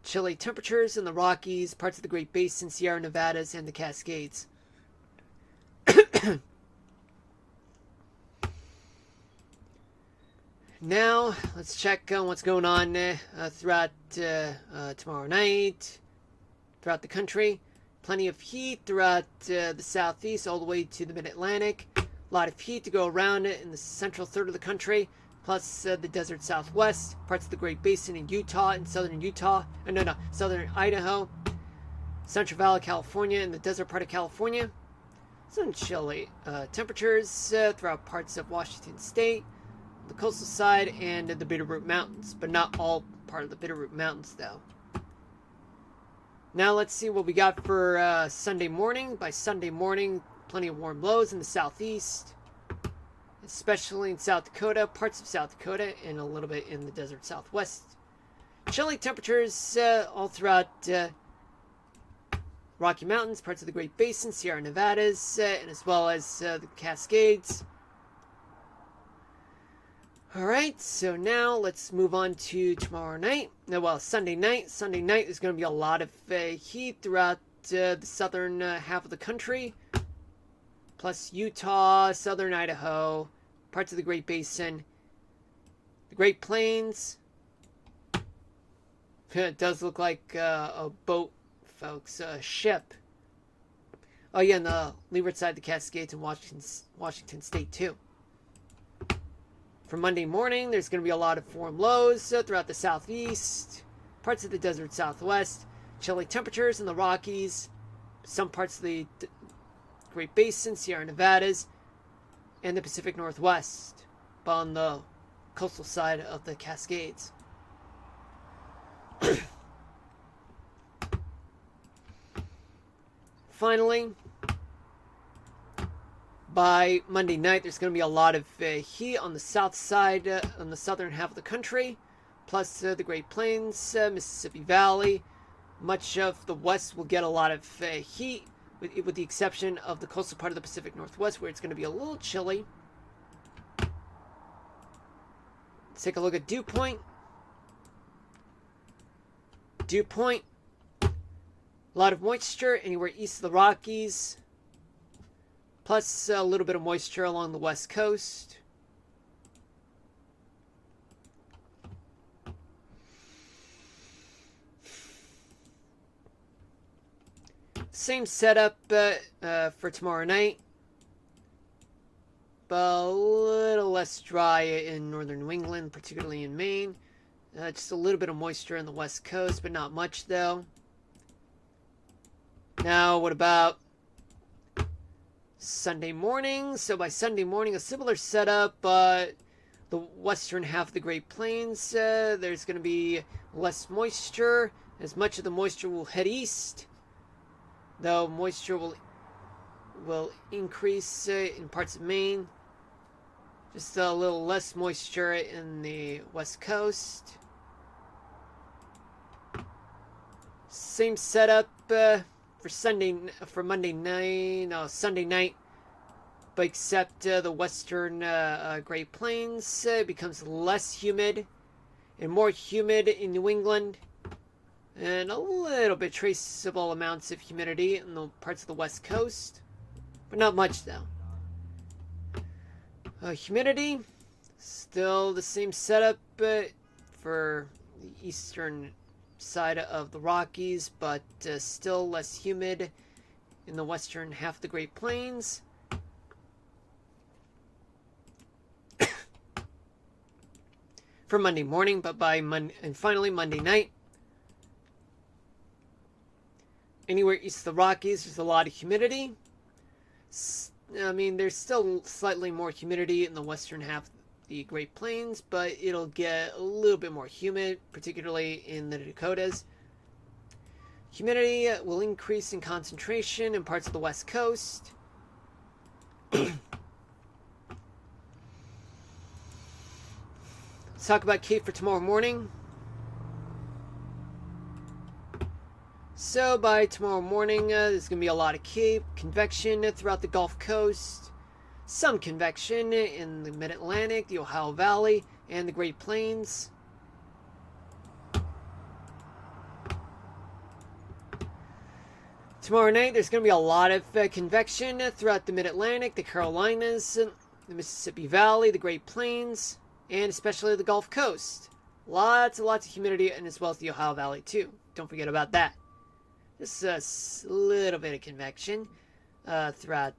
Chilly temperatures in the Rockies, parts of the Great Basin, Sierra Nevadas, and the Cascades. Now, let's check on what's going on throughout tomorrow night, throughout the country. Plenty of heat throughout the southeast all the way to the mid-Atlantic. A lot of heat to go around in the central third of the country, plus the desert southwest, parts of the Great Basin in Utah and southern southern Idaho, Central Valley, California, and the desert part of California. Some chilly temperatures throughout parts of Washington State, the coastal side, and the Bitterroot Mountains, but not all part of the Bitterroot Mountains, though. Now let's see what we got for Sunday morning. By Sunday morning, plenty of warm lows in the southeast, especially in South Dakota, parts of South Dakota, and a little bit in the desert southwest. Chilly temperatures all throughout Rocky Mountains, parts of the Great Basin, Sierra Nevadas, and as well as the Cascades. Alright, so now let's move on to tomorrow night. Well, Sunday night. Sunday night, there's going to be a lot of heat throughout the southern half of the country, plus Utah, southern Idaho, parts of the Great Basin, the Great Plains. It does look like a boat, folks, a ship. Oh yeah, and the leeward side of the Cascades in Washington State too. For Monday morning, there's going to be a lot of warm lows throughout the southeast, parts of the desert southwest, chilly temperatures in the Rockies, some parts of the Great Basin, Sierra Nevadas, and the Pacific Northwest, but on the coastal side of the Cascades. Finally, by Monday night, there's going to be a lot of heat on the south side, on the southern half of the country, plus the Great Plains, Mississippi Valley. Much of the west will get a lot of heat, with the exception of the coastal part of the Pacific Northwest, where it's going to be a little chilly. Let's take a look at dew point. Dew point, a lot of moisture anywhere east of the Rockies, plus a little bit of moisture along the west coast. Same setup for tomorrow night, but a little less dry in northern New England, particularly in Maine. Just a little bit of moisture in the west coast, but not much though. Now, what about Sunday morning? So by Sunday morning, a similar setup, but the western half of the Great Plains, there's going to be less moisture, as much of the moisture will head east, though moisture will increase in parts of Maine. Just a little less moisture in the west coast. Same setup for Sunday, for Monday night, no, Sunday night, but except the western Great Plains becomes less humid and more humid in New England, and a little bit traceable amounts of humidity in the parts of the west coast, but not much though. Humidity, still the same setup for the eastern side of the Rockies, but still less humid in the western half of the Great Plains. For Monday morning, but by and finally Monday night, anywhere east of the Rockies, there's a lot of humidity. I mean, there's still slightly more humidity in the western half of the Great Plains, but it'll get a little bit more humid, particularly in the Dakotas. Humidity will increase in concentration in parts of the west coast. Let's talk about Cape for tomorrow morning. So by tomorrow morning, there's going to be a lot of Cape, convection throughout the Gulf Coast, some convection in the Mid-Atlantic, the Ohio Valley, and the Great Plains. Tomorrow night, there's going to be a lot of convection throughout the Mid-Atlantic, the Carolinas, the Mississippi Valley, the Great Plains, and especially the Gulf Coast. Lots and lots of humidity, and as well as the Ohio Valley too. Don't forget about that. Just a little bit of convection throughout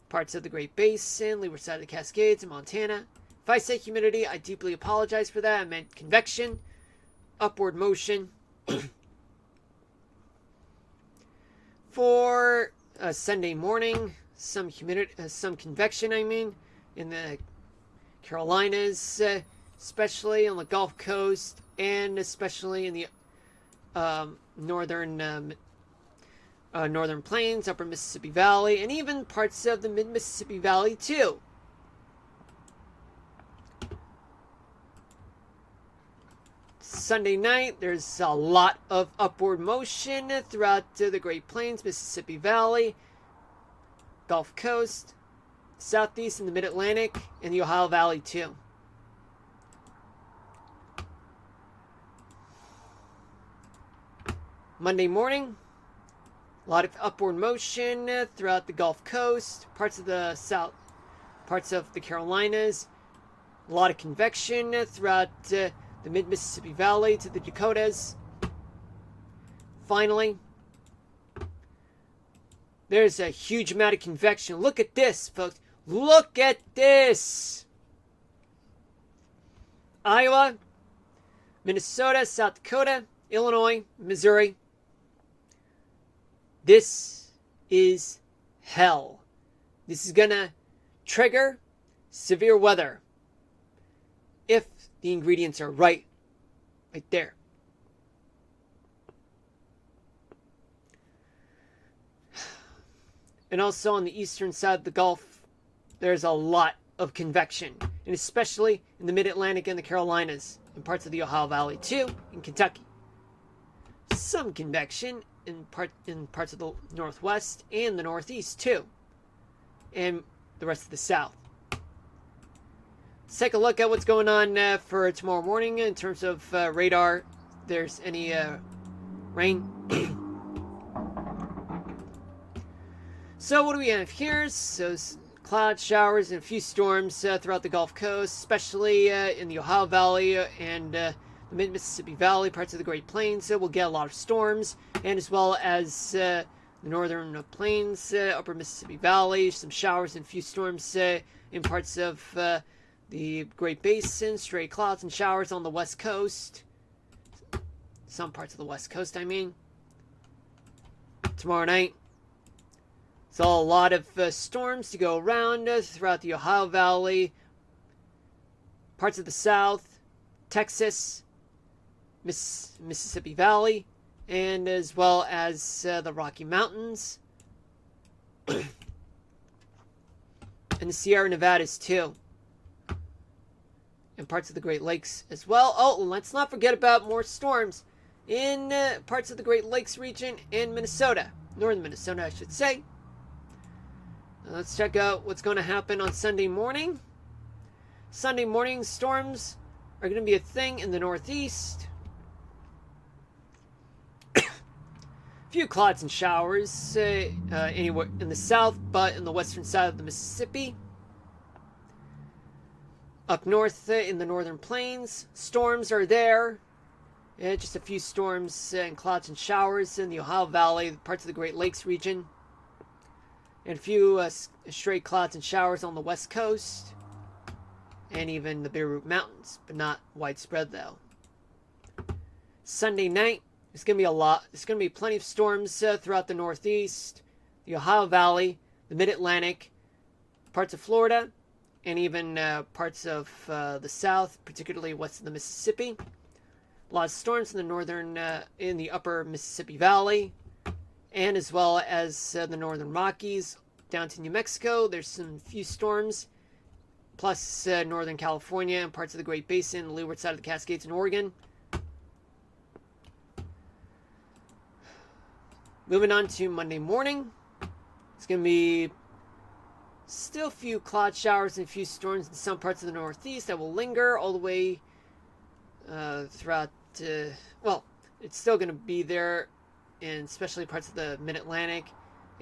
parts of the Great Basin, leeward side of the Cascades, and Montana. If I say humidity, I deeply apologize for that. I meant convection, upward motion. For Sunday morning, some humidity, some convection. I mean, in the Carolinas, especially on the Gulf Coast, and especially in the northern plains, upper Mississippi Valley, and even parts of the mid-Mississippi Valley too. Sunday night, there's a lot of upward motion throughout the Great Plains, Mississippi Valley, Gulf Coast, Southeast and the Mid-Atlantic, and the Ohio Valley too. Monday morning, a lot of upward motion throughout the Gulf Coast, parts of the South, parts of the Carolinas, a lot of convection throughout the mid-Mississippi Valley to the Dakotas. Finally, there's a huge amount of convection. Look at this, folks. Look at this. Iowa, Minnesota, South Dakota, Illinois, Missouri. This is hell. This is gonna trigger severe weather if the ingredients are right there. And also on the eastern side of the Gulf, there's a lot of convection, and especially in the Mid-Atlantic and the Carolinas, and parts of the Ohio Valley too, in Kentucky. Some convection in parts of the Northwest and the Northeast too, and the rest of the South. Let's take a look at what's going on for tomorrow morning in terms of radar. If there's any rain. So what do we have here? So cloud showers and a few storms throughout the Gulf Coast, especially in the Ohio Valley and the mid-Mississippi Valley, parts of the Great Plains. So we'll get a lot of storms, and as well as the northern plains, upper Mississippi Valley, some showers and a few storms in parts of the Great Basin, stray clouds and showers on the West Coast. Some parts of the West Coast, I mean. Tomorrow night, so a lot of storms to go around throughout the Ohio Valley, parts of the South, Texas, Mississippi Valley, and as well as the Rocky Mountains, and the Sierra Nevadas too, and parts of the Great Lakes as well. Oh, let's not forget about more storms in parts of the Great Lakes region and Minnesota, northern Minnesota, I should say. Let's check out what's going to happen on Sunday morning. Sunday morning storms are going to be a thing in the Northeast. A few clouds and showers anywhere in the South, but in the western side of the Mississippi. Up north in the northern plains, storms are there. Just a few storms and clouds and showers in the Ohio Valley, parts of the Great Lakes region. And a few stray clouds and showers on the West Coast. And even the Bitterroot Mountains, but not widespread though. Sunday night, there's going to be a lot. There's going to be plenty of storms throughout the Northeast, the Ohio Valley, the Mid-Atlantic, parts of Florida, and even parts of the South, particularly west of the Mississippi. A lot of storms in the northern, in the upper Mississippi Valley, and as well as the northern Rockies down to New Mexico. There's some few storms, plus northern California and parts of the Great Basin, the leeward side of the Cascades in Oregon. Moving on to Monday morning, it's going to be still a few cloud showers and a few storms in some parts of the Northeast that will linger all the way throughout. Well, it's still going to be there in especially parts of the Mid-Atlantic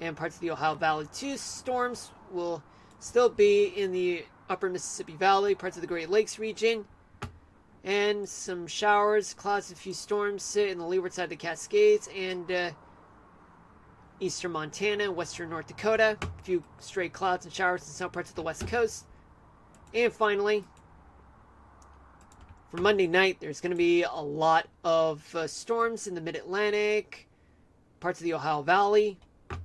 and parts of the Ohio Valley too. Storms will still be in the upper Mississippi Valley, parts of the Great Lakes region, and some showers, clouds, and a few storms in the leeward side of the Cascades and eastern Montana and western North Dakota. A few stray clouds and showers in some parts of the West Coast. And finally, for Monday night, there's going to be a lot of storms in the Mid-Atlantic, parts of the Ohio Valley, a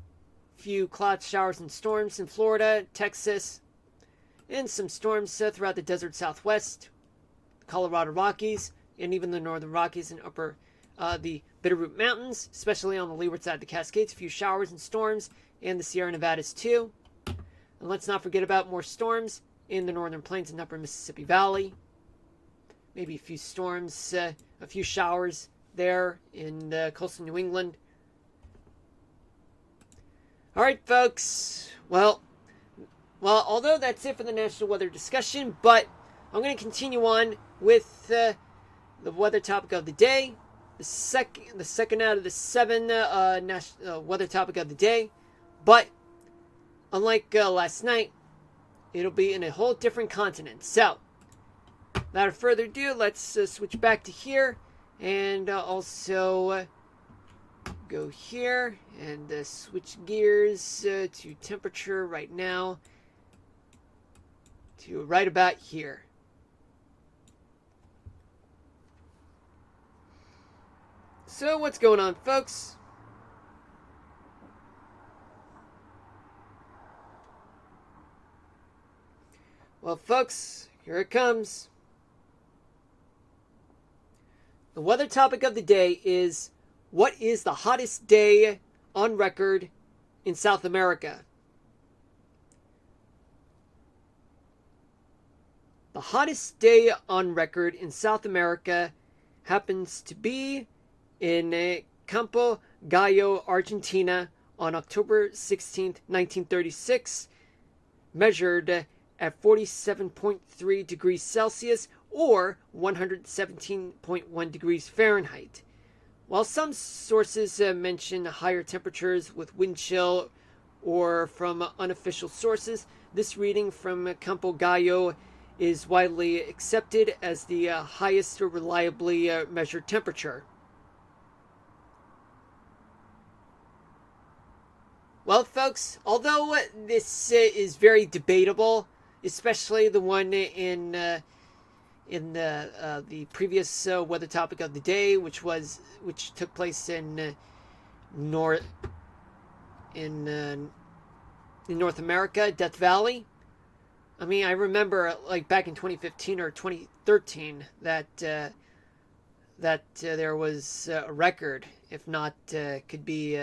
few cloud showers and storms in Florida, Texas, and some storms throughout the desert Southwest, Colorado Rockies, and even the Northern Rockies and upper the Bitterroot Mountains, especially on the leeward side of the Cascades. A few showers and storms, and the Sierra Nevadas too. And let's not forget about more storms in the Northern Plains and upper Mississippi Valley. Maybe a few storms, a few showers there in coastal New England. All right, folks. Well, although that's it for the national weather discussion, but I'm going to continue on with the weather topic of the day. The second out of the 7 weather topic of the day. But unlike last night, it'll be in a whole different continent. So, without further ado, let's switch back to here and also go here and switch gears to temperature right now to right about here. So what's going on, folks? Well, folks, here it comes. The weather topic of the day is, what is the hottest day on record in South America? The hottest day on record in South America happens to be in Campo Gallo, Argentina, on October 16th, 1936, measured at 47.3 degrees Celsius or 117.1 degrees Fahrenheit. While some sources mention higher temperatures with wind chill or from unofficial sources, this reading from Campo Gallo is widely accepted as the highest reliably measured temperature. Well, folks, although this is very debatable, especially the one in the previous weather topic of the day, which took place in North America, Death Valley. I mean, I remember like back in 2015 or 2013 that there was a record, if not could be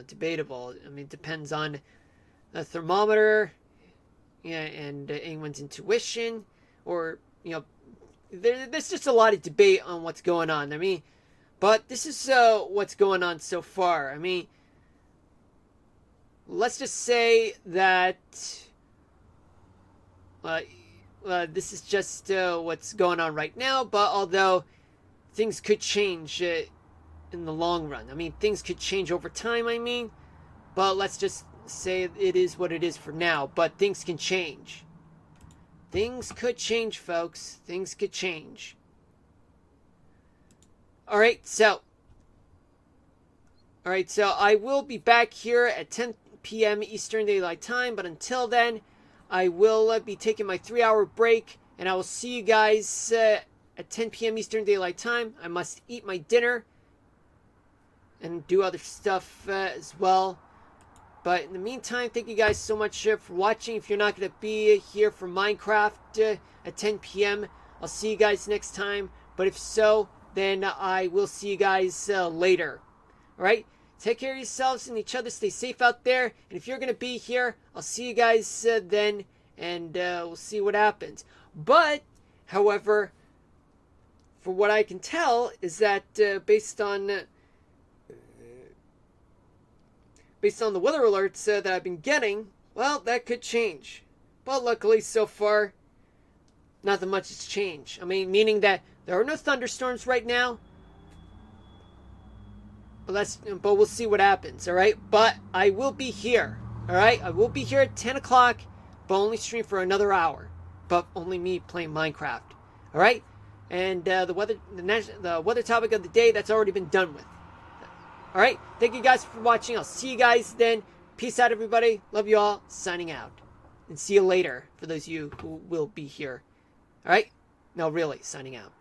debatable. I mean, it depends on the thermometer, and anyone's intuition, or there's just a lot of debate on what's going on. I mean, but this is what's going on so far. I mean, let's just say that this is just what's going on right now. But although things could change in the long run, I mean, things could change over time. I mean, but let's just say it is what it is for now. But things can change. Things could change, folks. Things could change. All right, so I will be back here at 10 p.m. Eastern Daylight Time, but until then, I will be taking my 3-hour break, and I will see you guys at 10 p.m. Eastern Daylight Time. I must eat my dinner and do other stuff as well. But in the meantime, thank you guys so much for watching. If you're not going to be here for Minecraft at 10 p.m., I'll see you guys next time. But if so, then I will see you guys later. All right? Take care of yourselves and each other. Stay safe out there. And if you're going to be here, I'll see you guys then. And we'll see what happens. But, however, for what I can tell is that based on the weather alerts that I've been getting, well, that could change. But luckily, so far, not that much has changed. I mean, meaning that there are no thunderstorms right now. But we'll see what happens, all right? But I will be here, all right? I will be here at 10 o'clock, but only stream for another hour. But only me playing Minecraft, all right? And the weather topic of the day, that's already been done with. All right, thank you guys for watching. I'll see you guys then. Peace out, everybody. Love you all. Signing out. And see you later for those of you who will be here. All right? No, really, signing out.